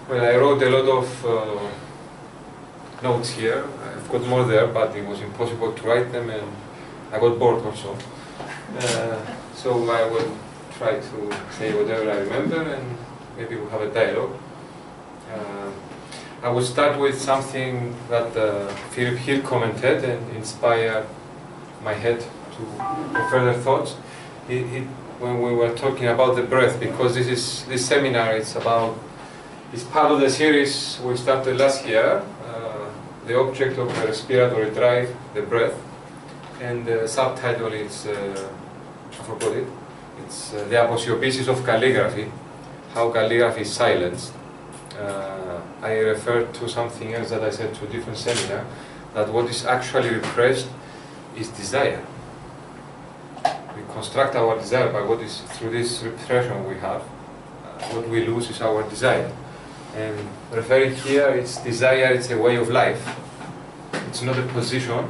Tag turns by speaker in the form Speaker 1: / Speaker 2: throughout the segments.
Speaker 1: Well, I wrote a lot of notes here. I've got more there, but it was impossible to write them, and I got bored also. So I will try to say whatever I remember, and maybe we'll have a dialogue. I will start with something that Philip Hill commented and inspired my head to further thoughts. When we were talking about the breath, because this seminar is part of the series we started last year, the object of the respiratory drive, the breath, and the subtitle is, I forgot it, it's the Aposiopesis of Calligraphy, how calligraphy is silenced. I referred to something else that I said to a different seminar, that what is actually repressed is desire. We construct our desire by what is, through this repression we have, what we lose is our desire. And referring here, it's desire, it's a way of life. It's not a position,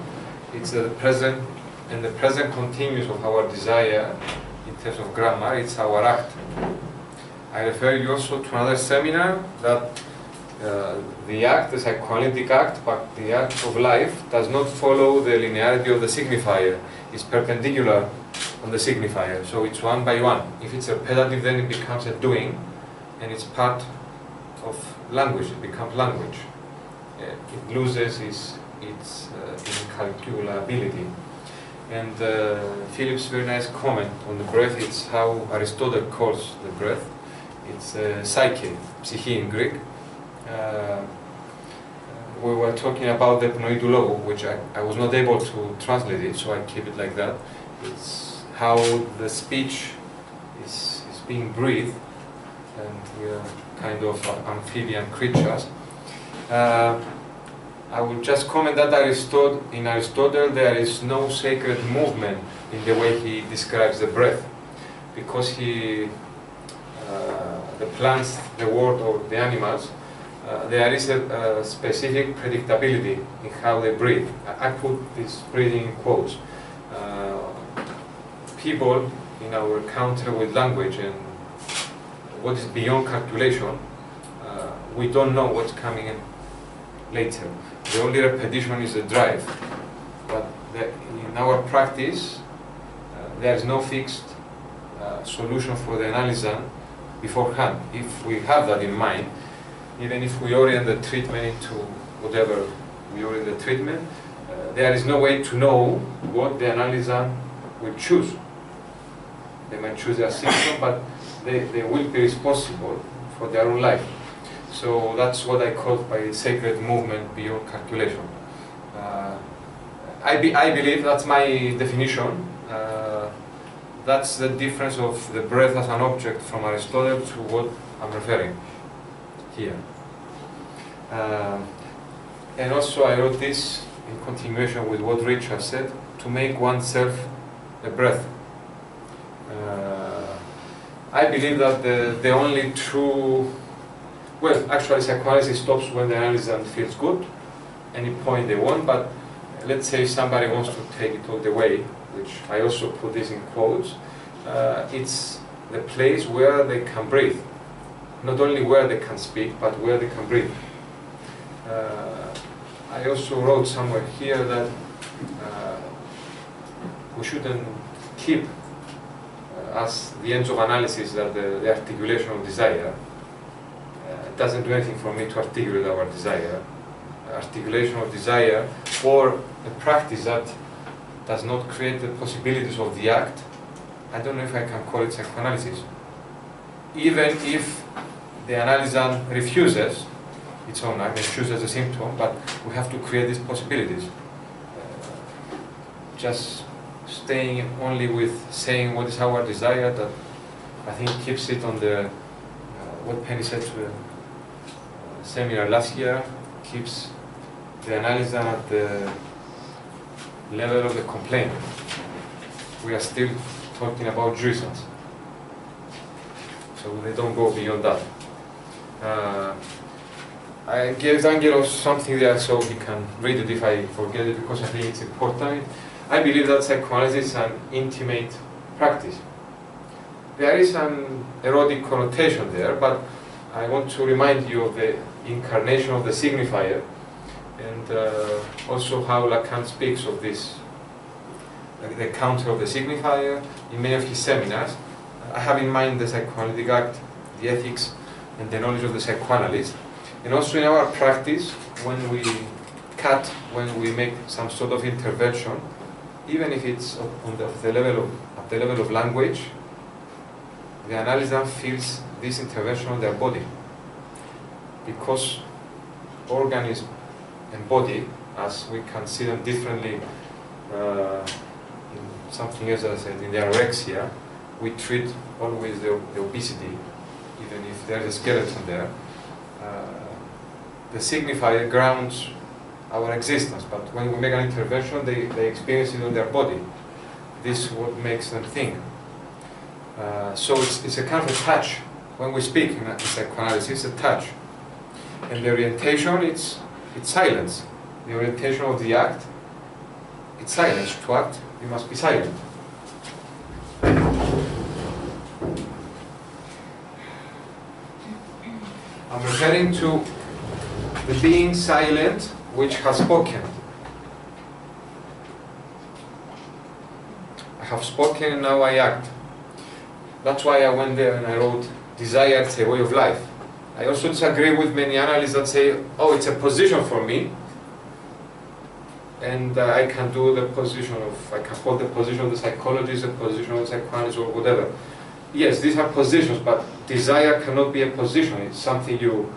Speaker 1: it's the present, and the present continuous of our desire in terms of grammar, it's our act. I refer you also to another seminar that the act, the psychoanalytic act, but the act of life does not follow the linearity of the signifier. It's perpendicular on the signifier, so it's one by one. If it's repetitive, then it becomes a doing, and it's part of language, it becomes language. It loses its incalculability. And Philip's very nice comment on the breath, it's how Aristotle calls the breath. It's psyche, psyche in Greek. We were talking about the pnoidoulo, which I was not able to translate it, so I keep it like that. It's how the speech is being breathed, and we are kind of amphibian creatures. I will just comment that in Aristotle there is no sacred movement in the way he describes the breath, because the plants, the world, or the animals, there is a specific predictability in how they breathe. I put this breathing in quotes. People in our encounter with language and what is beyond calculation, we don't know what's coming in later. The only repetition is the drive. But in our practice, there is no fixed solution for the analysan beforehand. If we have that in mind, even if we orient the treatment into whatever we orient the treatment, there is no way to know what the analysan will choose. They might choose their symptom, but they will be responsible for their own life. So that's what I call by sacred movement beyond calculation. I believe that's my definition. That's the difference of the breath as an object from Aristotle to what I'm referring here. And also I wrote this in continuation with what Richard said, to make oneself a breath. I believe that the only true, well, actually psychoanalysis stops when the analysan feels good, any point they want, but let's say somebody wants to take it all the way, which I also put this in quotes, it's the place where they can breathe. Not only where they can speak, but where they can breathe. I also wrote somewhere here that we shouldn't keep as the ends of analysis that the articulation of desire. It doesn't do anything for me to articulate our desire. Articulation of desire, or a practice that does not create the possibilities of the act, I don't know if I can call it psychoanalysis. Even if the analysan refuses its own act, it chooses a symptom, but we have to create these possibilities. Just staying only with saying what is our desire, that I think keeps it on the, what Penny said to the seminar last year, keeps the analysan at the level of the complaint. We are still talking about jouissance, so they don't go beyond that. I gave Angelo something there so he can read it if I forget it, because I think it's important. I believe that psychoanalysis is an intimate practice. There is an erotic connotation there, but I want to remind you of the incarnation of the signifier, and also how Lacan speaks of this, the counter of the signifier in many of his seminars. I have in mind the psychoanalytic act, the ethics, and the knowledge of the psychoanalyst. And also in our practice, when we cut, when we make some sort of intervention, even if it's at the level of language, the analysant feels this intervention on their body, because organism and body, as we can see them differently in something else, as I said, in the anorexia, we treat always the obesity, even if there's a skeleton there. The signifier grounds our existence, but when we make an intervention, they experience it on their body. This is what makes them think. So it's a kind of a touch. When we speak in psychoanalysis, it's a touch. And the orientation, it's silence. The orientation of the act, it's silence. To act, you must be silent. I'm referring to the being silent which has spoken. I have spoken and now I act. That's why I went there and I wrote, desire is a way of life. I also disagree with many analysts that say, oh, it's a position for me, and I can do the position of, I can hold the position of the psychologist, the position of the psychoanalyst, or whatever. Yes, these are positions, but desire cannot be a position. It's something you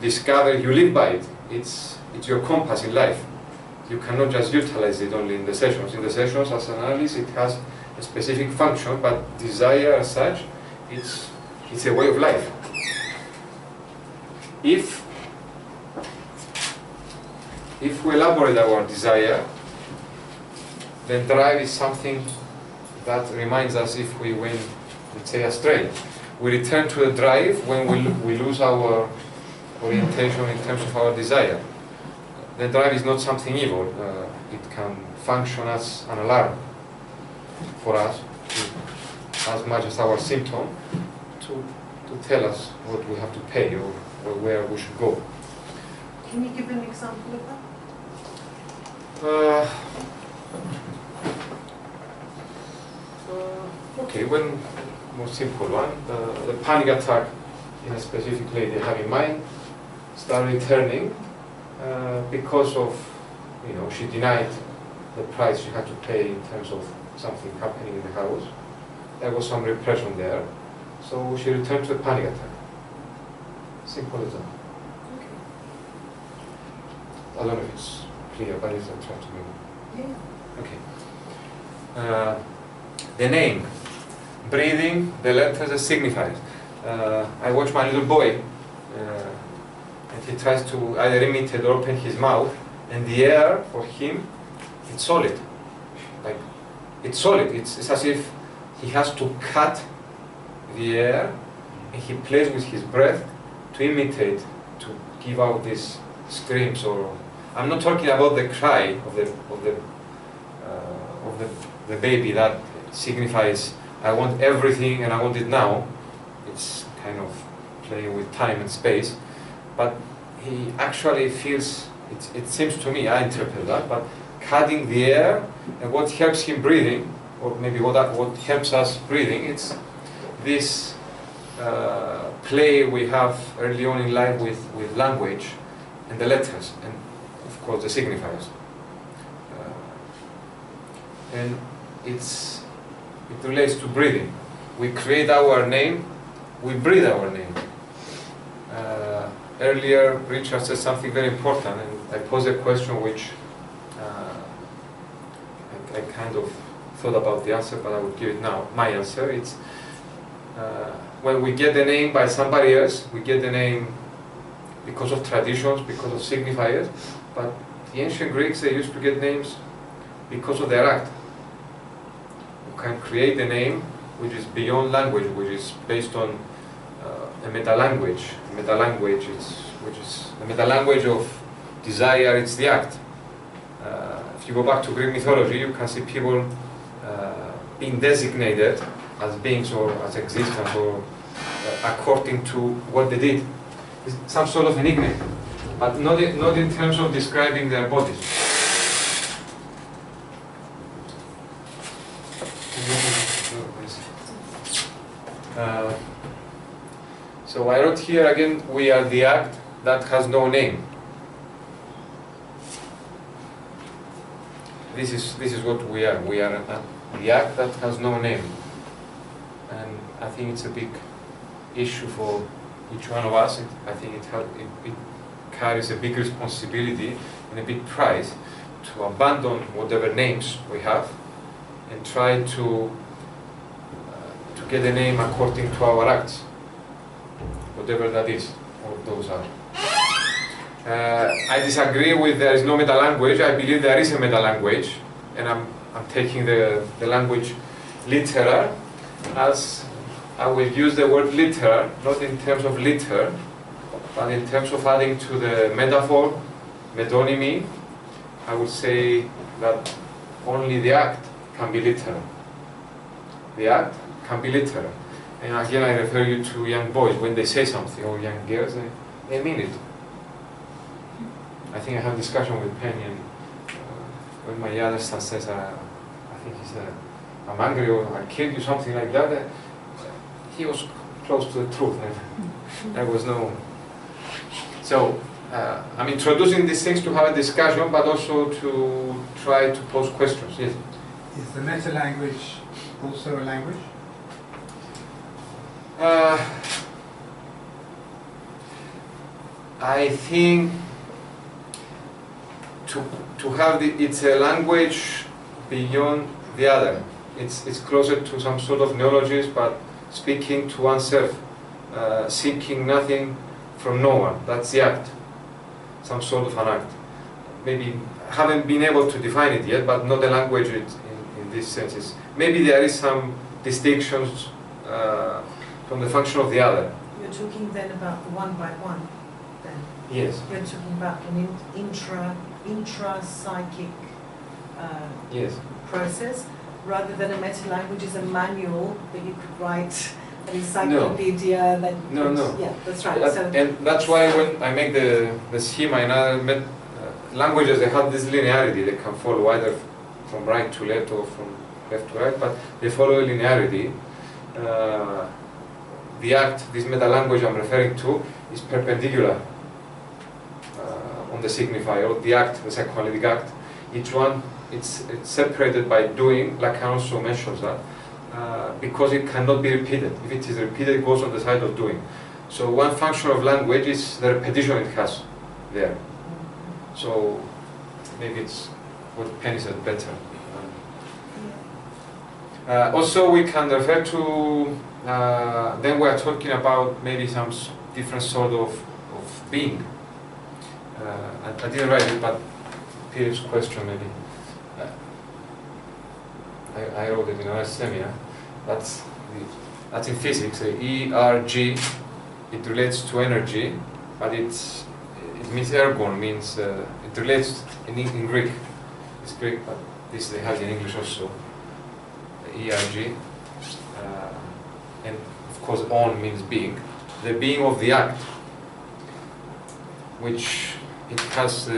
Speaker 1: discover, you live by it. It's your compass in life. You cannot just utilize it only in the sessions. In the sessions, as an analyst, it has a specific function, but desire as such, it's a way of life. If we elaborate our desire, then drive is something that reminds us if we went, let's say, astray. We return to the drive when we lose our orientation in terms of our desire. The drive is not something evil. It can function as an alarm for us, as much as our symptom, to tell us what we have to pay or where we should go.
Speaker 2: Can you give an example of that?
Speaker 1: Okay, one more simple one. The panic attack in a specific lady I have in mind started returning because of, she denied the price she had to pay in terms of something happening in the house. There was some repression there, so she returned to the panic attack. Simple as that.
Speaker 2: Okay.
Speaker 1: I don't know if it's clear, but it's a try to make.
Speaker 2: Yeah.
Speaker 1: Okay. The name, breathing, the letters, the signifiers. I watch my little boy, and he tries to either imitate or open his mouth, and the air for him, it's solid. Like, it's solid. It's as if he has to cut the air, and he plays with his breath to imitate, to give out these screams. Or I'm not talking about the cry of the baby that signifies I want everything and I want it now. It's kind of playing with time and space, but he actually feels, it seems to me, I interpret that, but cutting the air, and what helps him breathing, or maybe what helps us breathing, it's this play we have early on in life with language and the letters, and of course the signifiers. And it relates to breathing. We create our name, we breathe our name. Earlier, Richard said something very important, and I posed a question which I kind of thought about the answer, but I will give it now. My answer, it's when we get the name by somebody else, we get the name because of traditions, because of signifiers, but the ancient Greeks, they used to get names because of their act. You can create a name which is beyond language, which is based on a meta-language. Meta-language, which is the meta-language of desire, it's the act. If you go back to Greek mythology, you can see people being designated as beings or as existence or according to what they did. It's some sort of enigma, but not in terms of describing their bodies. So I wrote here again, we are the act that has no name. This is what we are. We are the act that has no name. And I think it's a big issue for each one of us. I think it carries a big responsibility and a big price to abandon whatever names we have and try to get a name according to our acts, whatever that is, or those are. I disagree with there is no meta-language. I believe there is a meta-language, and I'm taking the language literal, as I will use the word literal, not in terms of liter, but in terms of adding to the metaphor, metonymy. I would say that only the act can be literal. The act can be literal. And again, I refer you to young boys. When they say something, or young girls, they mean it. I think I had a discussion with Penny, and when my other son says, I think he said, I'm angry or I killed you, something like that, he was close to the truth. There was no... So, I'm introducing these things to have a discussion, but also to try to pose questions. Yes?
Speaker 3: Is the meta-language also a language?
Speaker 1: I think to have it's a language beyond the other. It's closer to some sort of neologism, but speaking to oneself, seeking nothing from no one. That's the act. Some sort of an act. Maybe haven't been able to define it yet, but not a language in these senses. Maybe there is some distinctions from the function of the other.
Speaker 2: You're talking then about the one by one, then?
Speaker 1: Yes.
Speaker 2: You're talking about an intra-psychic
Speaker 1: yes.
Speaker 2: process, rather than a meta-language is a manual that you could write, an encyclopedia.
Speaker 1: No.
Speaker 2: Yeah, that's right.
Speaker 1: And that's why when I make the schema in other languages, they have this linearity. They can follow either from right to left or from left to right, but they follow a linearity. The act, this meta-language I'm referring to, is perpendicular on the signifier, or the act, the psychoanalytic act. Each one, it's separated by doing. Lacan also mentions that, because it cannot be repeated. If it is repeated, it goes on the side of doing. So one function of language is the repetition it has there. So maybe it's what Penny said better. Also, we can refer to, then we are talking about maybe some different sort of being. I didn't write it, but Peter's question maybe. I wrote it in our seminar. That's in physics. ERG, it relates to energy, but it means ergon, means it relates in Greek. It's Greek, but this they have in English also. ERG, and of course on means being. The being of the act, which it has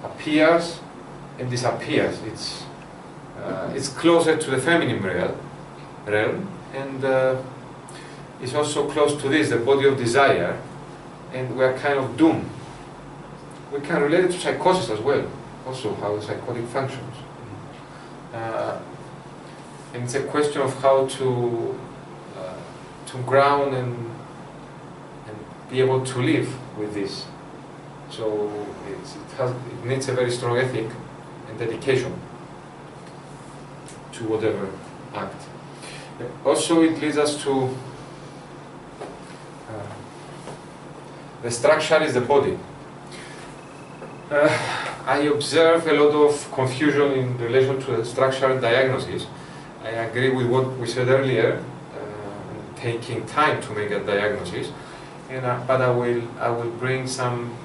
Speaker 1: appears and disappears. It's closer to the feminine realm, and it's also close to this, the body of desire, and we are kind of doomed. We can relate it to psychosis as well, also how the psychotic functions. And it's a question of how to ground and be able to live with this. So it needs a very strong ethic and dedication to whatever act. Also, it leads us to the structure is the body. I observe a lot of confusion in relation to the structural diagnosis. I agree with what we said earlier, taking time to make a diagnosis, but I will bring some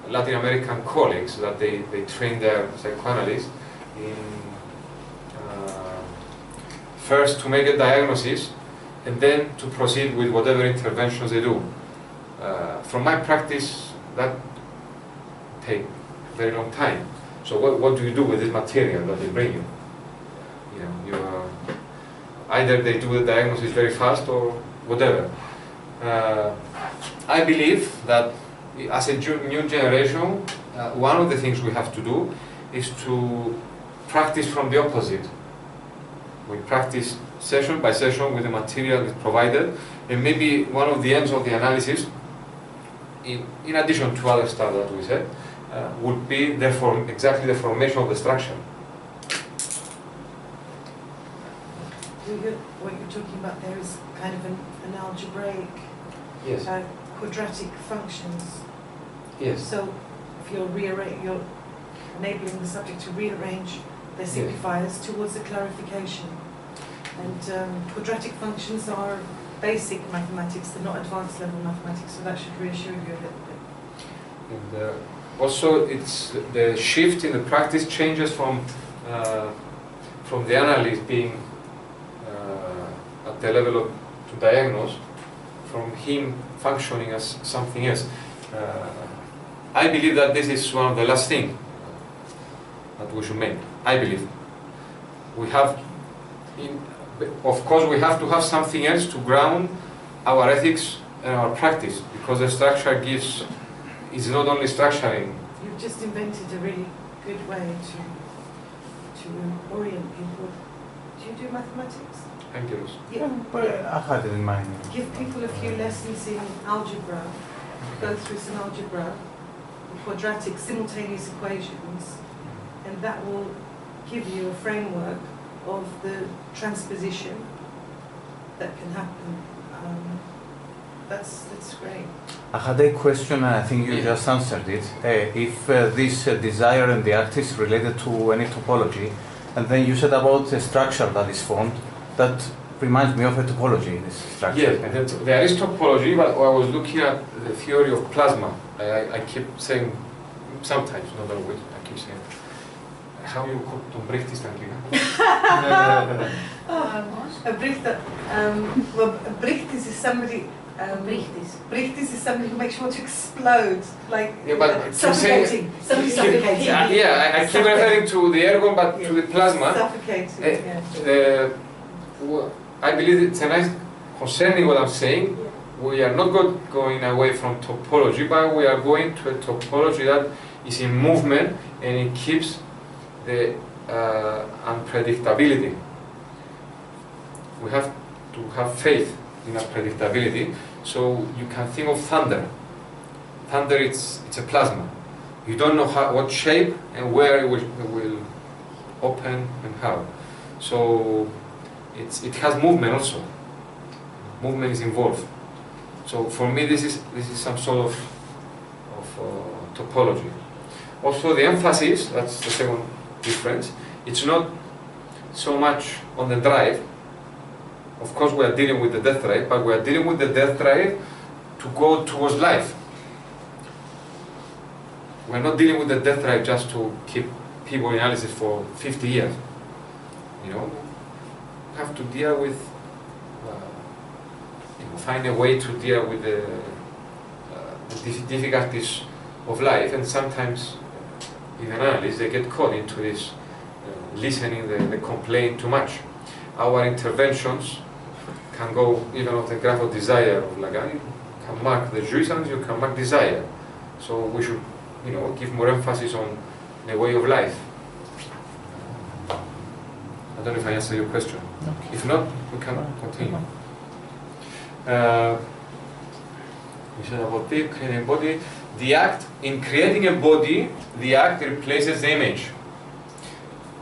Speaker 1: Latin American colleagues that they train their psychoanalysts in first to make a diagnosis, and then to proceed with whatever interventions they do. From my practice, that take a very long time. So what do you do with this material that they bring you? Either they do the diagnosis very fast or whatever. I believe that as a new generation, one of the things we have to do is to practice from the opposite. We practice session by session with the material that's provided, and maybe one of the ends of the analysis, in addition to other stuff that we said, would be exactly the formation of the structure.
Speaker 2: What you're talking about there is kind of an algebraic,
Speaker 1: yes,
Speaker 2: quadratic functions.
Speaker 1: Yes.
Speaker 2: So if you're enabling the subject to rearrange their signifiers towards the clarification. And quadratic functions are basic mathematics, they're not advanced level mathematics, so that should reassure you a little bit.
Speaker 1: And also, it's the shift in the practice changes from the analyst being at the level of to diagnose, from him functioning as something else. I believe that this is one of the last things that we should make. I believe we have, of course, we have to have something else to ground our ethics and our practice, because the structure is not only structuring.
Speaker 2: You've just invented a really good way to orient people. Do you do mathematics?
Speaker 1: Thank you.
Speaker 2: Yeah.
Speaker 4: I had it in mind.
Speaker 2: Give people a few lessons in algebra, go through some algebra, quadratic simultaneous equations, and that will give you a framework of the transposition that can happen. That's great.
Speaker 4: I had a question, and I think you just answered it. If this desire and the act is related to any topology, and then you said about the structure that is formed, that reminds me of a topology, this structure.
Speaker 1: Yes, there is topology, but I was looking at the theory of plasma. I keep saying, sometimes, not always, I keep saying, how you call Brichtis
Speaker 2: Brichtis is somebody. Brichtis is somebody who makes you want to explode, like suffocating. Somebody suffocating.
Speaker 1: Yeah, I keep referring to the ergon, but to the plasma.
Speaker 2: Suffocating.
Speaker 1: I believe it's a nice, concerning what I'm saying. We are not going away from topology, but we are going to a topology that is in movement and it keeps the unpredictability. We have to have faith in unpredictability. So you can think of thunder. Thunder, it's a plasma. You don't know what shape and where it will open and how. So it has movement also. Movement is involved. So for me, this is some sort of topology. Also, the emphasis, that's the second difference. It's not so much on the drive. Of course, we are dealing with the death drive, but we are dealing with the death drive to go towards life. We're not dealing with the death drive just to keep people in analysis for 50 years. You know, we have to deal with, find a way to deal with the difficulties of life, and sometimes in analysis they get caught into this listening the complaint too much. Our interventions can go even on the graph of desire of Lacanian. You can mark the jouissance, you can mark desire. So we should, give more emphasis on the way of life. I don't know if I answered your question. Okay. If not, we can continue. We said about the creating body. The act, in creating a body, the act replaces the image.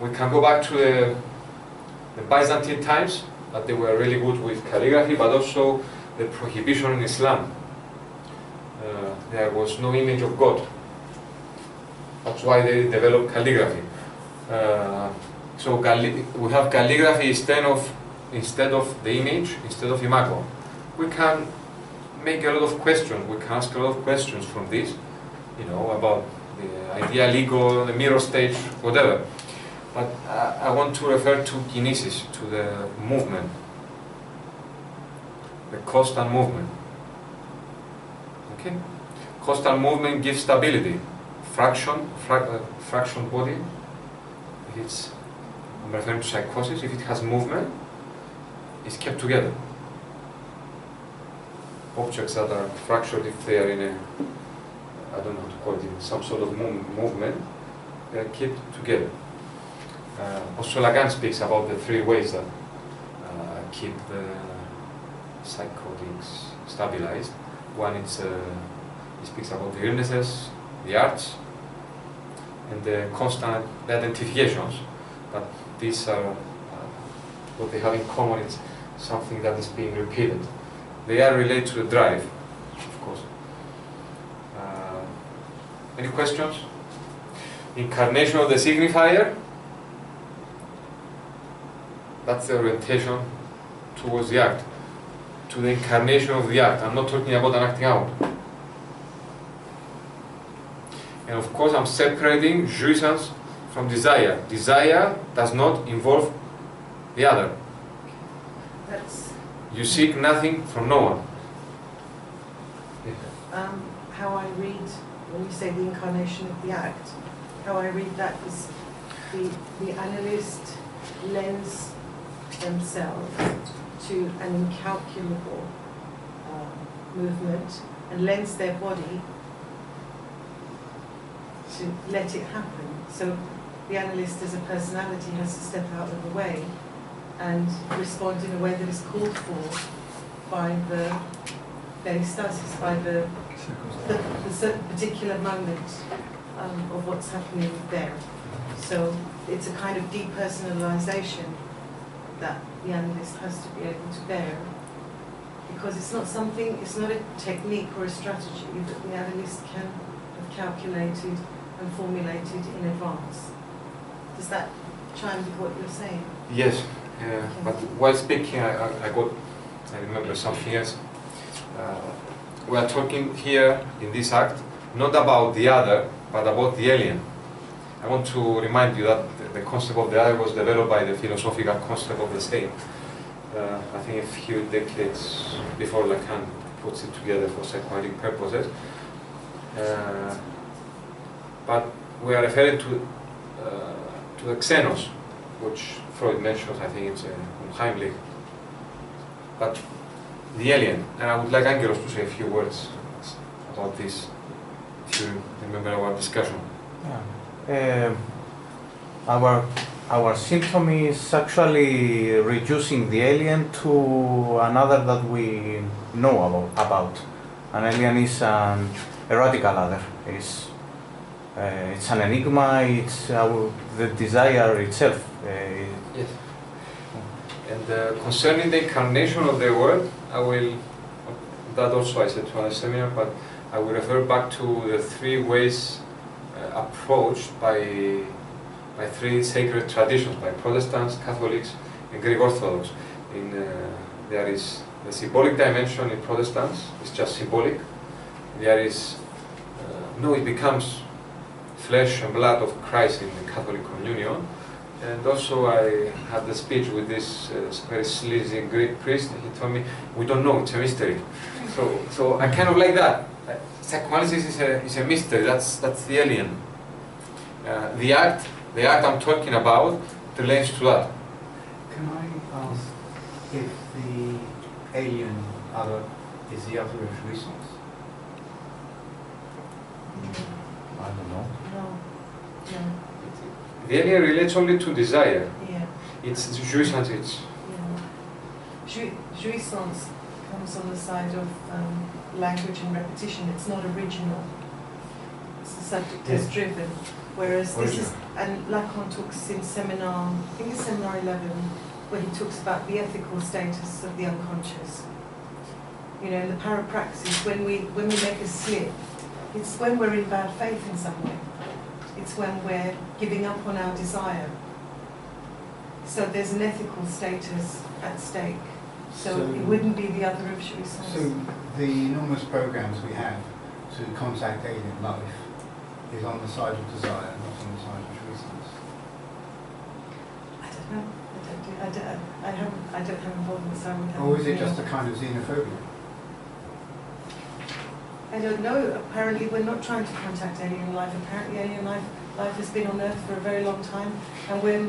Speaker 1: We can go back to the Byzantine times, that they were really good with calligraphy, but also the prohibition in Islam. There was no image of God. That's why they developed calligraphy. So we have calligraphy instead of the image, instead of imago. We can make a lot of questions. We can ask a lot of questions from this, about the ideal ego, the mirror stage, whatever. But I want to refer to kinesis, to the movement. the constant movement. Okay? Constant movement gives stability. Fraction body, if it's, I'm referring to psychosis, if it has movement, it's kept together. Objects that are fractured, if they are in a, I don't know how to call it, in some sort of movement, they are kept together. Also Lacan speaks about the three ways that keep the psychotics stabilized. One is, he speaks about the illnesses, the arts, and the constant identifications, but these are what they have in common. It's something that is being repeated. They are related to the drive, of course. Any questions? Incarnation of the signifier. That's the orientation towards the act, to the incarnation of the act. I'm not talking about an acting out. And of course, I'm separating jouissance from desire. Desire does not involve the other. You seek nothing from no one.
Speaker 2: How I read, when you say the incarnation of the act, how I read that is the analyst lends themselves to an incalculable movement and lends their body to let it happen. So the analyst as a personality has to step out of the way and respond in a way that is called for by the peristasis, by the particular moment of what's happening there. So it's a kind of depersonalization that the analyst has to be able to bear, because it's not something, it's not a technique or a strategy that the analyst can have calculated and formulated in advance. Does that chime with what you're saying?
Speaker 1: Yes, but while speaking, I remember something else. We are talking here in this act not about the other, but about the alien. I want to remind you that the concept of the other was developed by the philosophical concept of the same. I think a few decades before Lacan puts it together for psychoanalytic purposes. But we are referring to the xenos, which Freud mentions. I think it's unheimlich. But the alien, and I would like Angelos to say a few words about this, if you remember our discussion.
Speaker 4: Yeah. Our symptom is actually reducing the alien to another that we know about. An alien is an radical other. It's an enigma. It's the desire itself.
Speaker 1: Yes. And concerning the incarnation of the word, I will. That also I said to another seminar, but I will refer back to the three ways approached by three sacred traditions, by Protestants, Catholics, and Greek Orthodox. There is the symbolic dimension in Protestants, it's just symbolic. There is, it becomes flesh and blood of Christ in the Catholic communion. And also I had the speech with this very sleazy Greek priest, and he told me, we don't know, it's a mystery. So I kind of like that. Psychoanalysis is a mystery, that's the alien. The act I'm talking about relates to that.
Speaker 3: Can I ask if the alien other is the other of jouissance?
Speaker 4: I don't know.
Speaker 2: No.
Speaker 1: The alien relates only to desire.
Speaker 2: Yeah.
Speaker 1: It's jouissance.
Speaker 2: Jouissance comes on the side of language and repetition. It's not original. It's the subject is driven. Whereas this is, and Lacan talks in seminar, I think it's seminar 11, where he talks about the ethical status of the unconscious. You know, in the parapraxis, when we make a slip, it's when we're in bad faith in some way. It's when we're giving up on our desire. So there's an ethical status at stake. So it wouldn't be the other of jouissance.
Speaker 3: So the enormous programs we have to contact alien life is on the side of desire, not on the side of jouissance.
Speaker 2: I don't No, I don't do. I don't have involvement. So I wouldn't have
Speaker 3: Or is it
Speaker 2: anything
Speaker 3: just a
Speaker 2: else.
Speaker 3: kind of xenophobia?
Speaker 2: I don't know. Apparently, we're not trying to contact alien life. Apparently, alien life has been on Earth for a very long time, and we're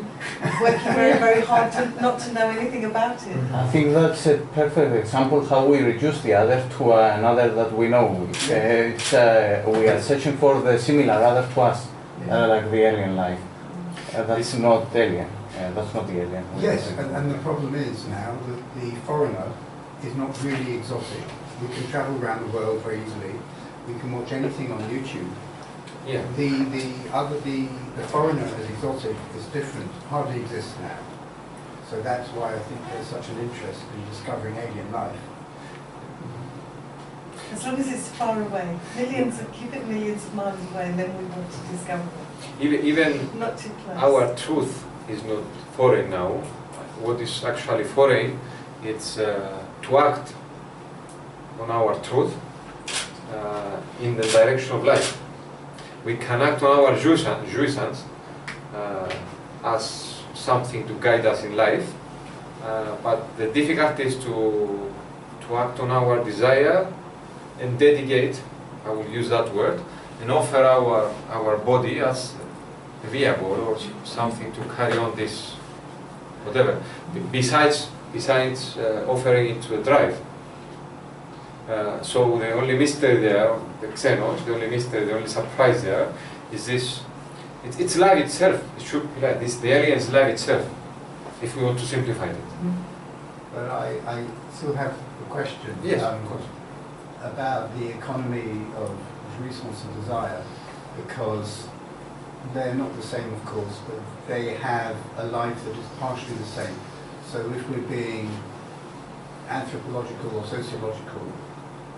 Speaker 2: working very, very hard not to know anything about it.
Speaker 4: I think that's a perfect example how we reduce the other to another that we know. We are searching for the similar other to us, like the alien life. That's not alien. That's not the alien.
Speaker 3: Yes, and the problem is now that the foreigner is not really exotic. We can travel around the world very easily. We can watch anything on YouTube.
Speaker 1: Yeah.
Speaker 3: The foreigner as exotic is different, hardly exists now. So that's why I think there's such an interest in discovering alien life.
Speaker 2: As long as it's far away, keep it millions of miles away, and then we want to discover it.
Speaker 1: Even
Speaker 2: Not too close.
Speaker 1: our truth is not foreign now. What is actually foreign, it's to act on our truth in the direction of life. We can act on our jouissance as something to guide us in life, but the difficulty is to act on our desire and dedicate, I will use that word, and offer our body as a vehicle or something to carry on this, whatever, besides offering it to a drive. So the only mystery there, the xenos, the only mystery, the only surprise there is this. It's life itself. It should be like this. The alien's life itself, if we want to simplify it.
Speaker 3: But I still have a question.
Speaker 1: Yes, of course.
Speaker 3: About the economy of jouissance and desire, because they're not the same, of course, but they have a life that is partially the same. So if we're being anthropological or sociological,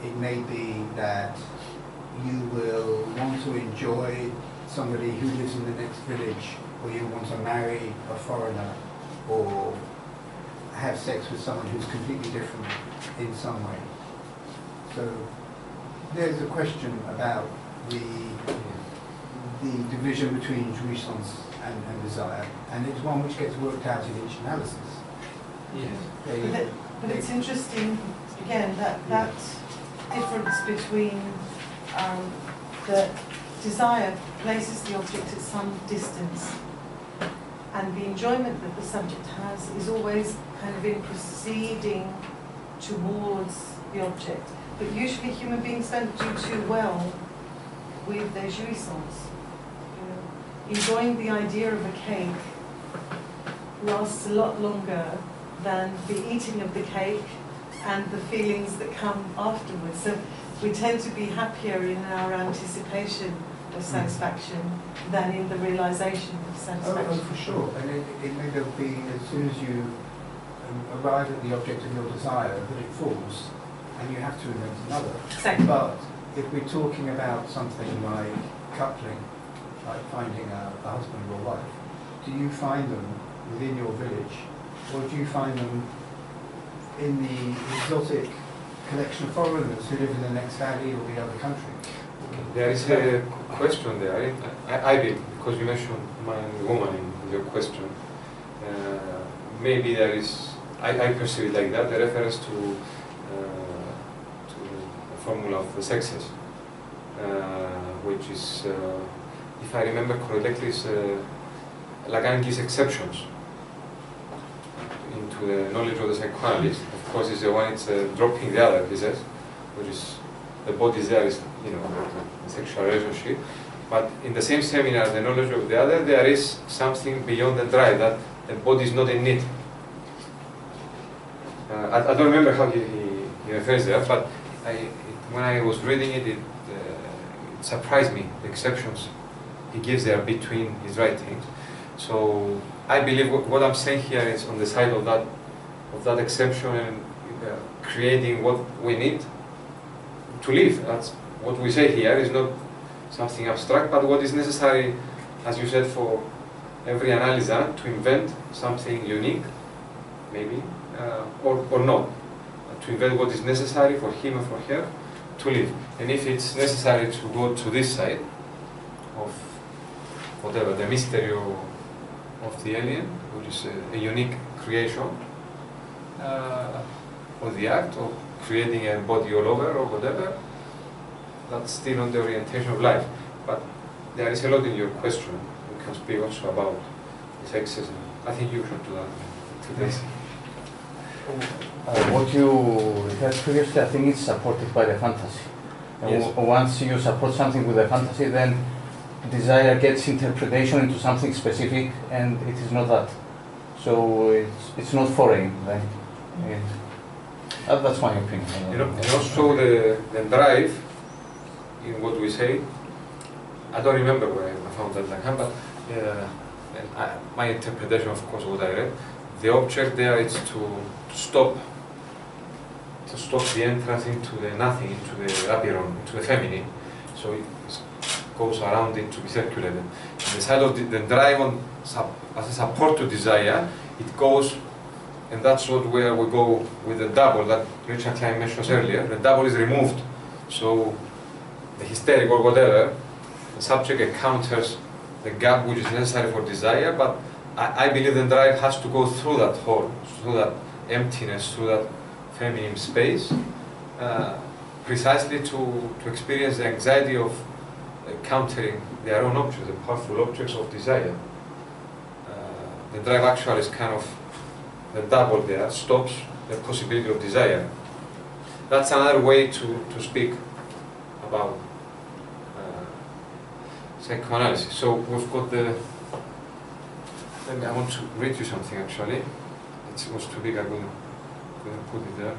Speaker 3: it may be that you will want to enjoy somebody who lives in the next village, or you want to marry a foreigner, or have sex with someone who's completely different in some way. So there's a question about the division between jouissance and desire, and it's one which gets worked out in each analysis.
Speaker 1: Yes.
Speaker 2: But it's interesting, again, that difference between the desire places the object at some distance, and the enjoyment that the subject has is always kind of in proceeding towards the object. But usually human beings don't do too well with their jouissance. You know, enjoying the idea of a cake lasts a lot longer than the eating of the cake and the feelings that come afterwards. So we tend to be happier in our anticipation of satisfaction than in the realization of satisfaction.
Speaker 3: Oh, for sure. And it may well be as soon as you arrive at the object of your desire that it falls, and you have to invent another.
Speaker 2: Exactly.
Speaker 3: But if we're talking about something like coupling, like finding a husband or wife, do you find them within your village, or do you find them in the exotic collection of foreigners who live in the next valley or the other country?
Speaker 1: There is a question there. I did, because you mentioned man and woman in your question. Maybe there is, I perceive it like that, a reference to the formula of the sexes, which is, if I remember correctly, is Lacan gives exceptions into the knowledge of the psychoanalyst. Of course, it's the one it's dropping the other, he says, which is the body there is, you know, the sexual relationship. But in the same seminar, the knowledge of the other, there is something beyond the drive, that the body is not in need. I don't remember how he refers there, but when I was reading it, it surprised me, the exceptions he gives there between his writings. So I believe what I'm saying here is on the side of that exception and creating what we need to live. That's what we say here is not something abstract, but what is necessary, as you said, for every analyzer to invent something unique, maybe, or not, to invent what is necessary for him or for her to live. And if it's necessary to go to this side of whatever, the mystery of the alien, which is a unique creation, or the act of creating a body all over or whatever, that's still on the orientation of life. But there is a lot in your question. We can speak also about sexism. I think you should do that today.
Speaker 4: What you referred previously, I think it's supported by the fantasy.
Speaker 1: Yes.
Speaker 4: Once you support something with a fantasy, then desire gets interpretation into something specific, and it is not that. So it's not foreign. Right? That's my opinion.
Speaker 1: You know, and also the drive in what we say. I don't remember where I found that Lacan, but my interpretation, of course, what I read, the object there is to stop the entrance into the nothing, into the apiron, into the feminine. So it goes around it to be circulated. And the side of the drive on as a support to desire, it goes, and that's where we go with the double that Jacques-Alain mentioned earlier. The double is removed, so the hysteric or whatever, the subject encounters the gap which is necessary for desire, but I believe the drive has to go through that hole, through that emptiness, through that feminine space, precisely to experience the anxiety of countering their own objects, the powerful objects of desire. The drive actually is kind of the double there, stops the possibility of desire. That's another way to speak about psychoanalysis. So we've got I want to read you something actually. It was too big, I couldn't put it there.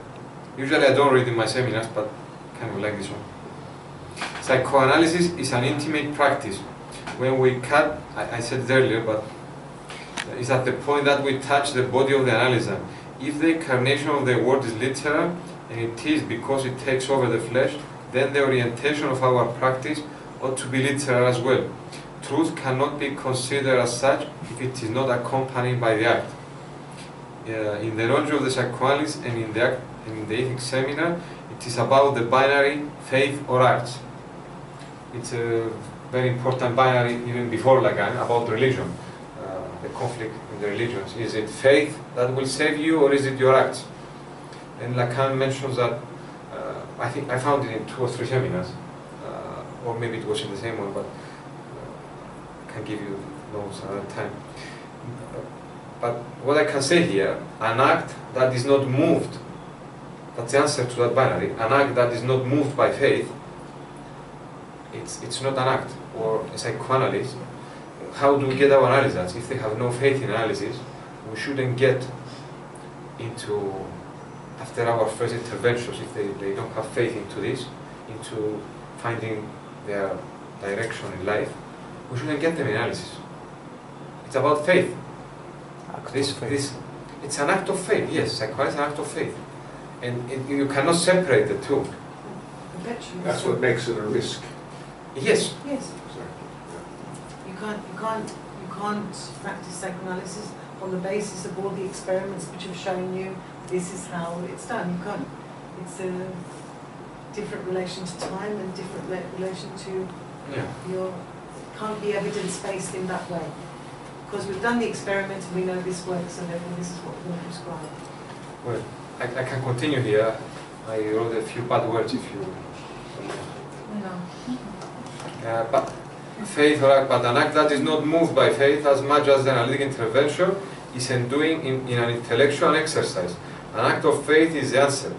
Speaker 1: Usually I don't read in my seminars, but kind of like this one. Psychoanalysis is an intimate practice. When we cut, I said it earlier, but it's at the point that we touch the body of the analyzer. If the incarnation of the word is literal, and it is because it takes over the flesh, then the orientation of our practice ought to be literal as well. Truth cannot be considered as such if it is not accompanied by the act. In the knowledge of the psychoanalyst and in the ethics seminar, it is about the binary faith or arts. It's a very important binary even before Lacan about religion. The conflict in the religions. Is it faith that will save you, or is it your acts? And Lacan mentions that, I think I found it in 2 or 3 seminars, or maybe it was in the same one, but I can give you notes another time. But what I can say here, an act that is not moved, that's the answer to that binary, an act that is not moved by faith, it's not an act. Or a psychoanalyst, how do we get our analysis? If they have no faith in analysis, we shouldn't get into, after our first interventions, if they don't have faith into this, into finding their direction in life, we shouldn't get them in analysis. It's about faith. It's an act of faith, yes, psychoanalysis is an act of faith. And you cannot separate the two.
Speaker 5: That's what makes it a risk.
Speaker 1: Yes.
Speaker 2: Yes. You can't practice psychoanalysis on the basis of all the experiments which have shown you this is how it's done. You can't. It's a different relation to time and different relation to your. Can't be evidence-based in that way, because we've done the experiment and we know this works, and therefore this is what we're going to prescribe.
Speaker 1: Well, I can continue here. I wrote a few bad words if you.
Speaker 2: No.
Speaker 1: But faith, but an act that is not moved by faith as much as an analytic intervention is enduing in an intellectual exercise. An act of faith is the answer.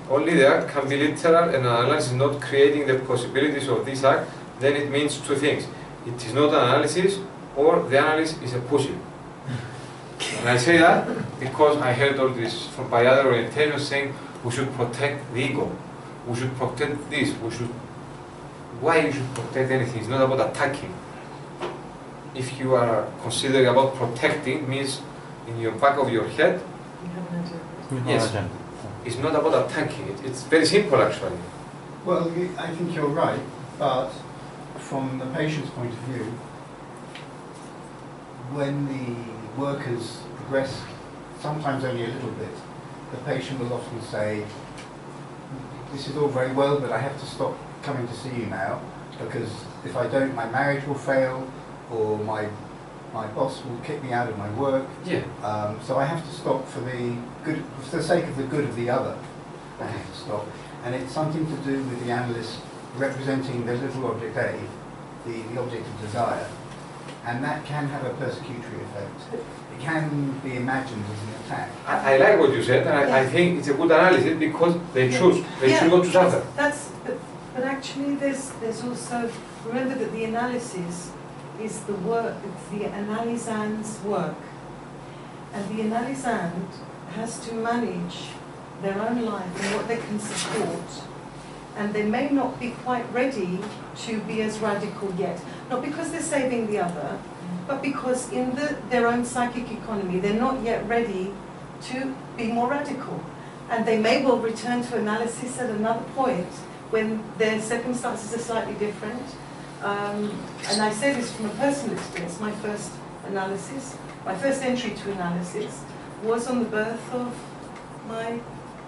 Speaker 1: Only the act can be literal, and an analysis is not creating the possibilities of this act, then it means 2 things. It is not an analysis, or the analyst is a pussy. And I say that because I heard all this from by other orientations saying we should protect the ego, we should protect this, we should. Why you should protect anything? It's not about attacking. If you are considering about protecting, means in your back of your head.
Speaker 2: You have an idea.
Speaker 1: Yes. It's not about attacking. It's very simple actually.
Speaker 3: Well, I think you're right, but from the patient's point of view, when the workers progress, sometimes only a little bit, the patient will often say, this is all very well, but I have to stop coming to see you now, because if I don't, my marriage will fail, or my my boss will kick me out of my work.
Speaker 1: Yeah.
Speaker 3: So I have to stop for the sake of the good of the other. I have to stop. And it's something to do with the analyst representing the little object A, the object of desire, and that can have a persecutory effect. It can be imagined as an attack.
Speaker 1: I like what you said, and I think it's a good analysis because they choose not to suffer.
Speaker 2: But actually there's also, remember that the analysis is the work, it's the analysand's work. And the analysand has to manage their own life and what they can support. And they may not be quite ready to be as radical yet. Not because they're saving the other, but because in their own psychic economy, they're not yet ready to be more radical. And they may well return to analysis at another point when their circumstances are slightly different. And I say this from a personal experience. My first analysis, my first entry to analysis was on the birth of my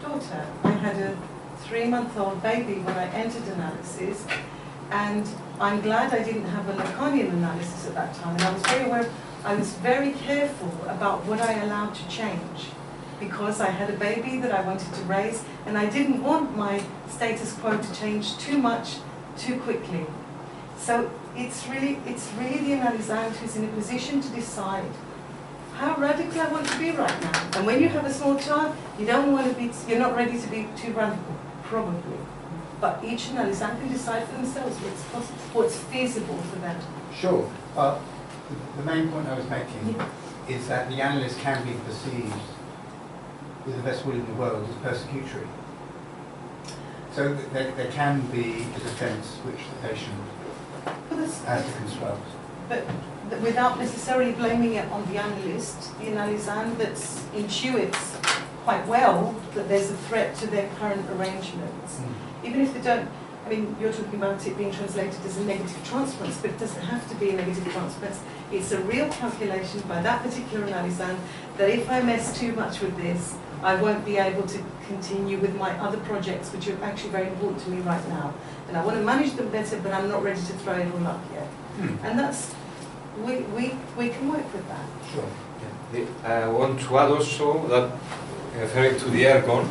Speaker 2: daughter. I had a 3-month-old baby when I entered analysis, and I'm glad I didn't have a Lacanian analysis at that time. And I was very aware, I was very careful about what I allowed to change, because I had a baby that I wanted to raise, and I didn't want my status quo to change too much, too quickly. So it's really the analysand who's in a position to decide how radical I want to be right now. And when you have a small child, you don't want to be, you're not ready to be too radical, probably. But each analysand can decide for themselves what's possible, what's feasible for them.
Speaker 3: Sure. The main point I was making is that the analyst can be perceived, with the best will in the world, as persecutory. So there can be a defence which the patient has to construct.
Speaker 2: But without necessarily blaming it on the analyst, the analysand that intuits quite well that there's a threat to their current arrangements. Even if they don't, I mean, you're talking about it being translated as a negative transference, but it doesn't have to be a negative transference. It's a real calculation by that particular analysand that if I mess too much with this, I won't be able to continue with my other projects, which are actually very important to me right now. And I want to manage them better, but I'm not ready to throw it all up yet. And that's, we can work with that.
Speaker 3: Sure.
Speaker 1: Yeah. I want to add also that, referring to the ergon,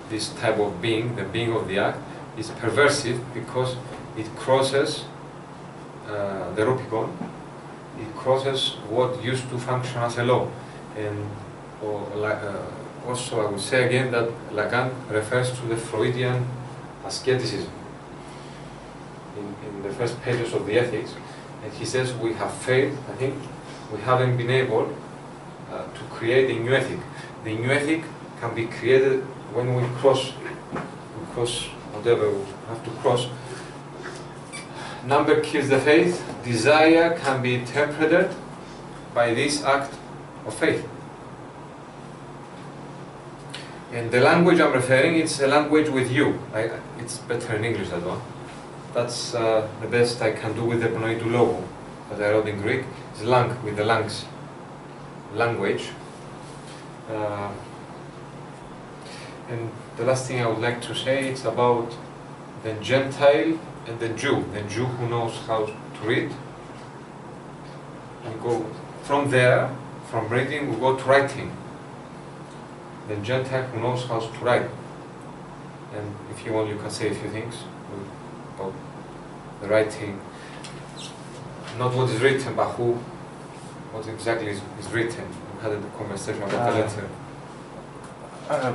Speaker 1: this type of being, the being of the act, is perversive because it crosses the Rubicon. It crosses what used to function as a law. And also I would say again that Lacan refers to the Freudian asceticism in the first pages of the Ethics, and he says we have failed, I think we haven't been able to create a new ethic. The new ethic can be created when we cross whatever we have to cross. Number kills the faith. Desire can be interpreted by this act of faith. And the language I'm referring, it's a language with you. It's better in English, that one. That's the best I can do with the pnoidu logo, that I wrote in Greek. It's lang, with the lungs. Language. And the last thing I would like to say is about the Gentile and the Jew who knows how to read. We go from there, from reading, we go to writing. The Gentile who knows how to write. And if you want, you can say a few things about the writing. Not what is written, but what exactly is written. We had a conversation about the letter.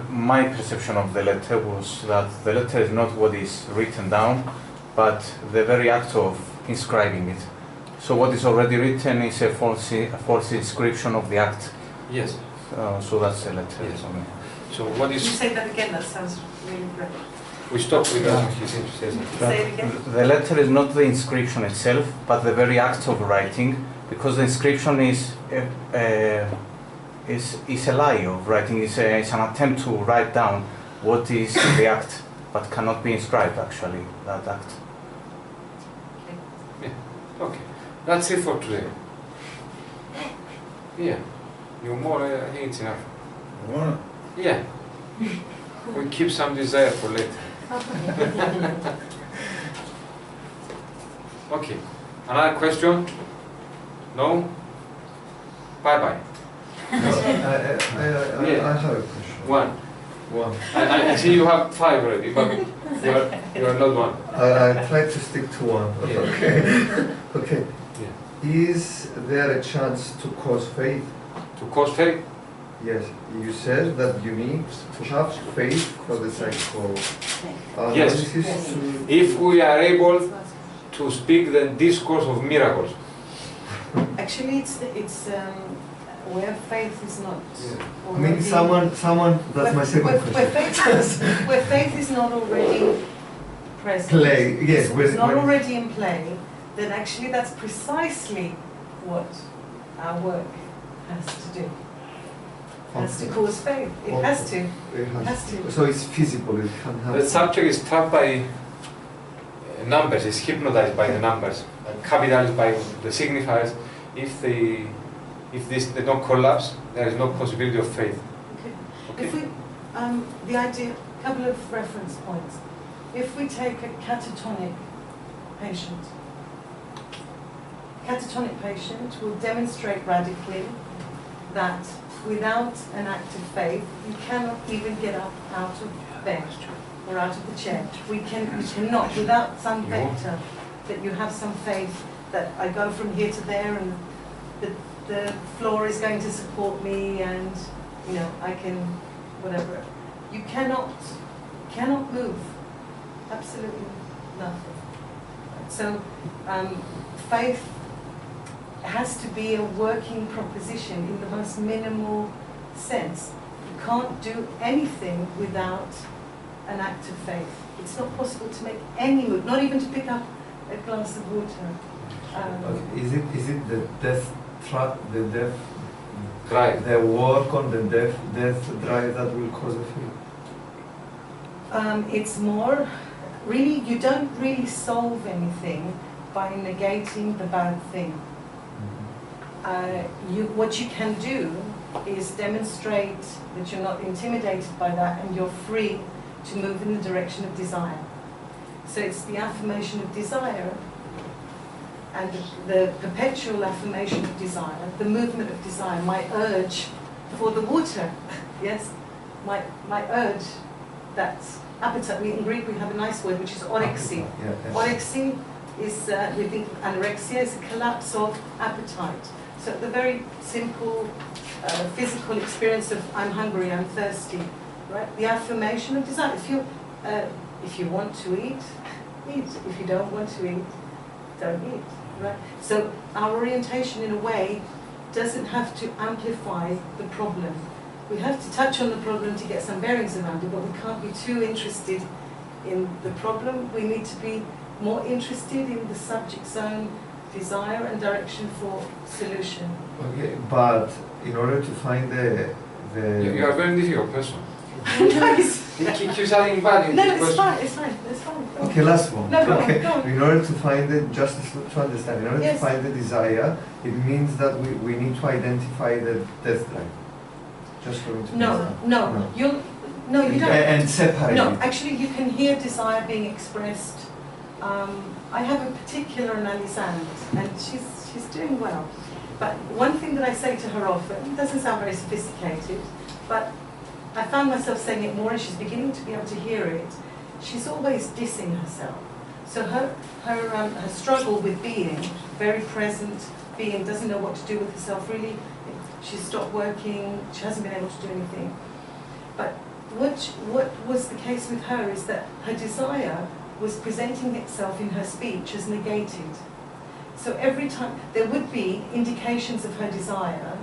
Speaker 4: My perception of the letter was that the letter is not what is written down, but the very act of inscribing it. So what is already written is a false inscription of the act.
Speaker 1: Yes.
Speaker 4: So that's a letter.
Speaker 1: Yes. So what is...
Speaker 2: Can you say that again? That sounds really great.
Speaker 1: We stopped with that. He seems to say something.
Speaker 2: Say it again.
Speaker 4: The letter is not the inscription itself, but the very act of writing, because the inscription is a lie of writing. It's an attempt to write down what is the act, but cannot be inscribed actually, that act.
Speaker 1: Yeah. Okay. That's it for today. Yeah. You more, I think it's enough.
Speaker 5: More?
Speaker 1: Yeah. We keep some desire for later. Okay. Another question? No? Bye-bye.
Speaker 5: I have a question.
Speaker 1: One.
Speaker 5: One.
Speaker 1: I see you have 5 already, but you are not one.
Speaker 5: I try to stick to one.
Speaker 1: Yeah.
Speaker 5: Okay. Okay.
Speaker 1: Yeah.
Speaker 5: Is there a chance to cause faith?
Speaker 1: To cause faith?
Speaker 5: Yes. You said that you need to have faith for the psychoanalysis
Speaker 1: Yes.
Speaker 5: to...
Speaker 1: If we are able to speak the discourse of miracles.
Speaker 2: Actually, it's where faith is not.
Speaker 5: I mean, someone. That's my second question.
Speaker 2: Where faith is not already present.
Speaker 5: Play. Yes.
Speaker 2: It's not already in play. Then actually, that's precisely what our work has to do. Has to cause faith. It has to.
Speaker 5: It
Speaker 2: has to.
Speaker 5: So it's feasible. It can happen.
Speaker 1: The subject is trapped by numbers, is hypnotized by the numbers, and capitalized by the signifiers. If they don't collapse, there is no possibility of faith.
Speaker 2: Okay. If we, the idea, a couple of reference points. If we take a catatonic patient will demonstrate radically that without an act of faith, you cannot even get up out of bed or out of the chair. You cannot, without some vector, that you have some faith that I go from here to there and the floor is going to support me and, you know, I can, whatever. You cannot move. Absolutely nothing. So, faith has to be a working proposition in the most minimal sense. You can't do anything without an act of faith. It's not possible to make any move, not even to pick up a glass of water.
Speaker 5: Okay. Is it the death
Speaker 1: Drive.
Speaker 5: the work on the death drive that will cause a faith?
Speaker 2: It's more, really, you don't really solve anything by negating the bad thing. What you can do is demonstrate that you're not intimidated by that and you're free to move in the direction of desire. So it's the affirmation of desire and the perpetual affirmation of desire, the movement of desire, my urge for the water, yes? My urge, that's appetite. In Greek we have a nice word which is orexia. Orexia is, we think anorexia is a collapse of appetite. So the very simple physical experience of I'm hungry, I'm thirsty, right? The affirmation of desire. If you want to eat, eat. If you don't want to eat, don't eat, right? So our orientation in a way doesn't have to amplify the problem. We have to touch on the problem to get some bearings around it, but we can't be too interested in the problem. We need to be more interested in the subject's own desire and direction for solution.
Speaker 5: Okay, but in order to find the
Speaker 1: You are a very difficult person.
Speaker 2: Nice.
Speaker 1: He keeps adding value.
Speaker 2: No, it's fine.
Speaker 5: Okay, last one.
Speaker 2: No, go on,
Speaker 5: okay.
Speaker 2: go on.
Speaker 5: In order to find the, just to understand, in order
Speaker 2: Yes.
Speaker 5: to find the desire, it means that we need to identify the death drive. Just for me to understand.
Speaker 2: No, you don't.
Speaker 5: And separate
Speaker 2: No,
Speaker 5: it.
Speaker 2: actually you can hear desire being expressed. I have a particular analysand and she's doing well. But one thing that I say to her often, doesn't sound very sophisticated, but I found myself saying it more and she's beginning to be able to hear it. She's always dissing herself. So her struggle with being, very present being, doesn't know what to do with herself really. She's stopped working, she hasn't been able to do anything. But what was the case with her is that her desire was presenting itself in her speech as negated. So every time, there would be indications of her desire,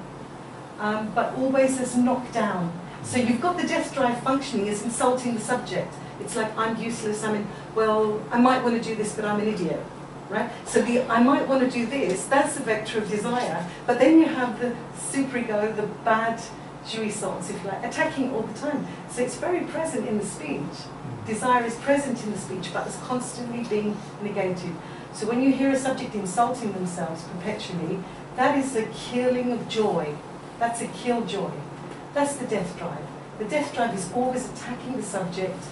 Speaker 2: but always as knockdown. So you've got the death drive functioning as insulting the subject. It's like, I'm useless, I might want to do this, but I'm an idiot, right? So I might want to do this, that's the vector of desire, but then you have the superego, the bad jouissance, if you like, attacking all the time. So it's very present in the speech. Desire is present in the speech, but it's constantly being negated. So when you hear a subject insulting themselves perpetually, that is a killing of joy. That's a kill joy. That's the death drive. The death drive is always attacking the subject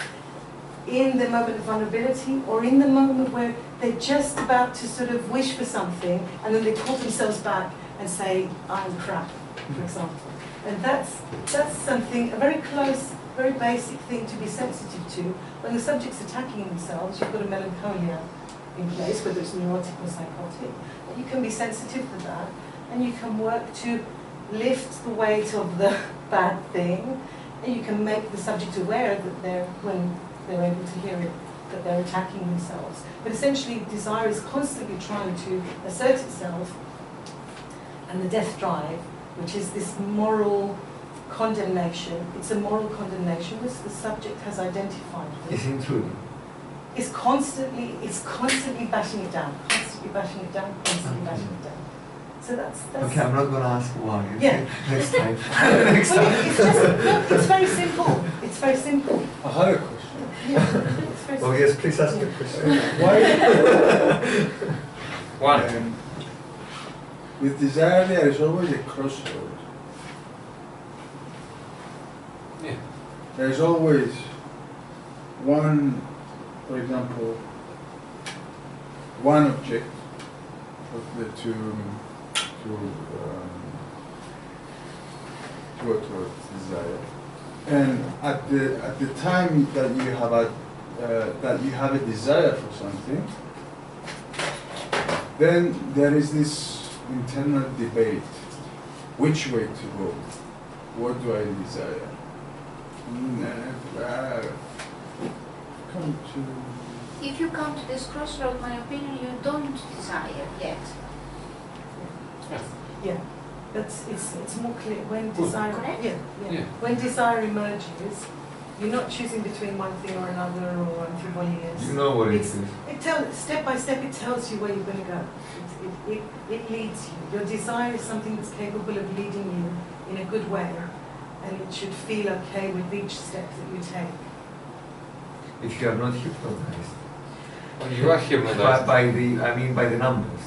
Speaker 2: in the moment of vulnerability or in the moment where they're just about to sort of wish for something and then they pull themselves back and say, I'm crap. for example. And that's something, a very close, very basic thing to be sensitive to. When the subject's attacking themselves, you've got a melancholia in place, whether it's neurotic or psychotic. You can be sensitive to that, and you can work to lift the weight of the bad thing, and you can make the subject aware that when they're able to hear it, that they're attacking themselves. But essentially, desire is constantly trying to assert itself, and the death drive, which is this moral condemnation, it's a moral condemnation which the subject has identified with.
Speaker 5: It's intruding.
Speaker 2: It's constantly bashing it down, constantly bashing it down, constantly bashing it down. So that's
Speaker 5: Okay, I'm not going to ask why.
Speaker 2: Yeah.
Speaker 5: Next time.
Speaker 2: Next time. It's just, look, it's very simple. It's very simple.
Speaker 6: I have a question.
Speaker 2: Yeah, it's very
Speaker 5: Oh
Speaker 2: simple.
Speaker 5: yes, please ask your question.
Speaker 1: One.
Speaker 6: With desire, there is always a crossroad.
Speaker 1: Yeah.
Speaker 6: There is always one, for example, one object to towards desire, and at the time that you have a desire for something, then there is this internal debate: which way to go? What do I desire? Come to.
Speaker 7: If you come to this crossroad, my opinion, you don't desire yet.
Speaker 2: Yeah, it's more clear when
Speaker 1: Good.
Speaker 2: desire.
Speaker 7: Correct?
Speaker 2: Yeah. When desire emerges, you're not choosing between one thing or another or ambivalence.
Speaker 5: You know what it is.
Speaker 2: It tells step by step. It tells you where you're going to go. It leads you. Your desire is something that's capable of leading you in a good way, and it should feel okay with each step that you take.
Speaker 5: If you are not hypnotized.
Speaker 1: Well, you are hypnotized.
Speaker 5: By the numbers.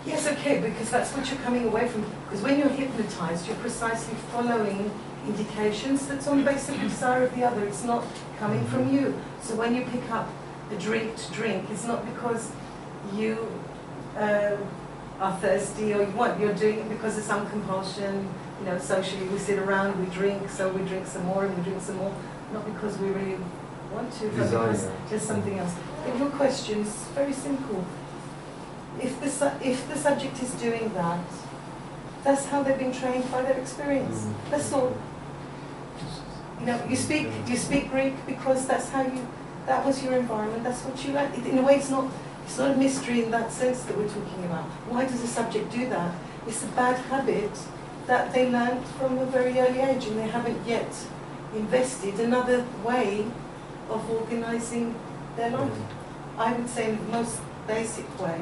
Speaker 2: Yes, okay, because that's what you're coming away from. Because when you're hypnotized, you're precisely following indications that's on the basis of the desire of the other. It's not coming from you. So when you pick up a drink to drink, it's not because you are thirsty or you want. You're doing it because of some compulsion. You know, socially we sit around, we drink, so we drink some more and we drink some more. Not because we really want to, but because there's something else. And your question is very simple. If the subject is doing that, that's how they've been trained by their experience. That's all. You know, you speak Greek because that was your environment. That's what you learned. In a way, it's not a mystery in that sense that we're talking about. Why does a subject do that? It's a bad habit that they learned from a very early age, and they haven't yet invested another way of organizing their life. I would say in the most basic way.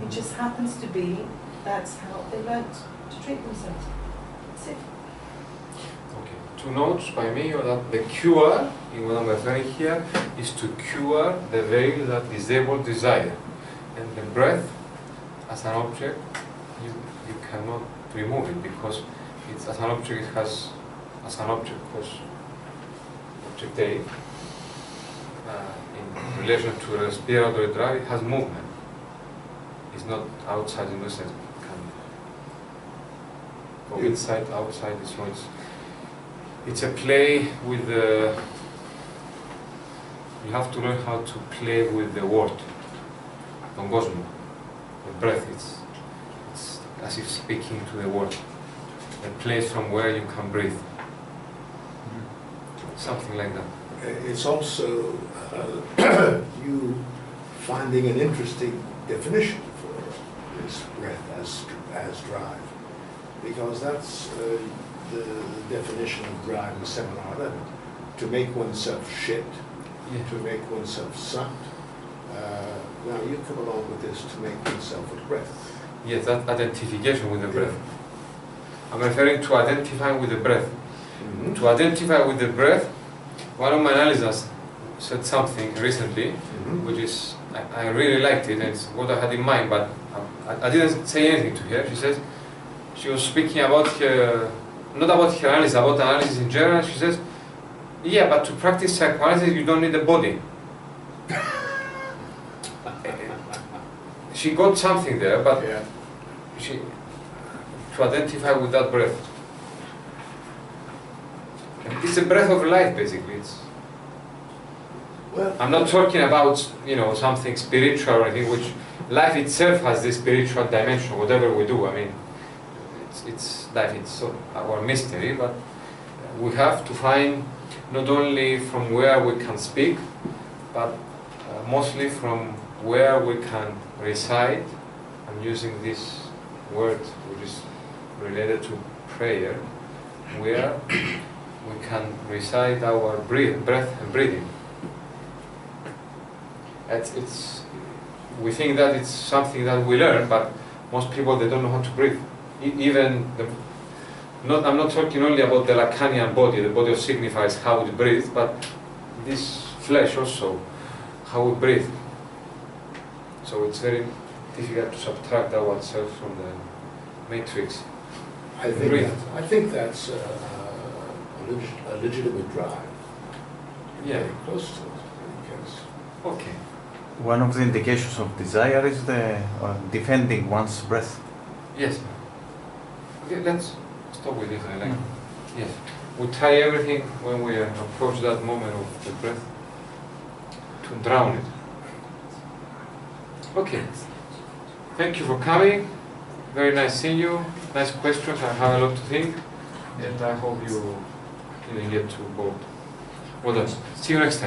Speaker 2: It just happens to be that's how they learned to treat themselves. That's it.
Speaker 1: Okay. Two notes by me are that the cure, in what I'm referring here, is to cure the veil that disables desire. And the breath, as an object, you cannot remove it because it's as an object, it has, as an object, because object A, in relation to the respiratory drive, it has movement. It's not outside in the sense it can go inside, outside. It's a play with the. You have to learn how to play with the word. Τον κόσμο. The breath. It's as if speaking to the word. A place from where you can breathe. Something like that.
Speaker 8: It's also you finding an interesting definition for this breath as drive, because that's the definition of drive in Seminar 11, to make oneself shit, to make oneself sucked. Now you come along with this to make oneself a breath.
Speaker 1: Yes, that identification with the breath. I'm referring to identifying with the breath. To identify with the breath, one of my analysts said something recently, which is, I really liked it, and it's what I had in mind, but I didn't say anything to her. She says, she was speaking about her, not about her analysis, about analysis in general. She says, yeah, but to practice psychoanalysis, you don't need a body. She got something there, but to identify with that breath. It's a breath of life, basically.
Speaker 8: Well,
Speaker 1: I'm not talking about, something spiritual or anything, which life itself has this spiritual dimension, whatever we do. I mean, it's life, it's our mystery, but we have to find not only from where we can speak, but mostly from where we can recite. I'm using this word which is related to prayer, where we can recite our breath and breathing. We think that it's something that we learn, but most people, they don't know how to breathe. I'm not talking only about the Lacanian body. The body signifies how we breathe, but this flesh also, how we breathe. So it's very difficult to subtract ourselves from the matrix.
Speaker 8: I think that's a legitimate drive.
Speaker 1: Yeah.
Speaker 8: Very close to it, I guess.
Speaker 1: Okay.
Speaker 4: One of the indications of desire is the defending one's breath.
Speaker 1: Yes. Okay, let's stop with this. I like. Yes. We try everything when we approach that moment of the breath to drown it. Okay. Thank you for coming. Very nice seeing you. Nice questions. I have a lot to think, and I hope you get to board. Well done. See you next time.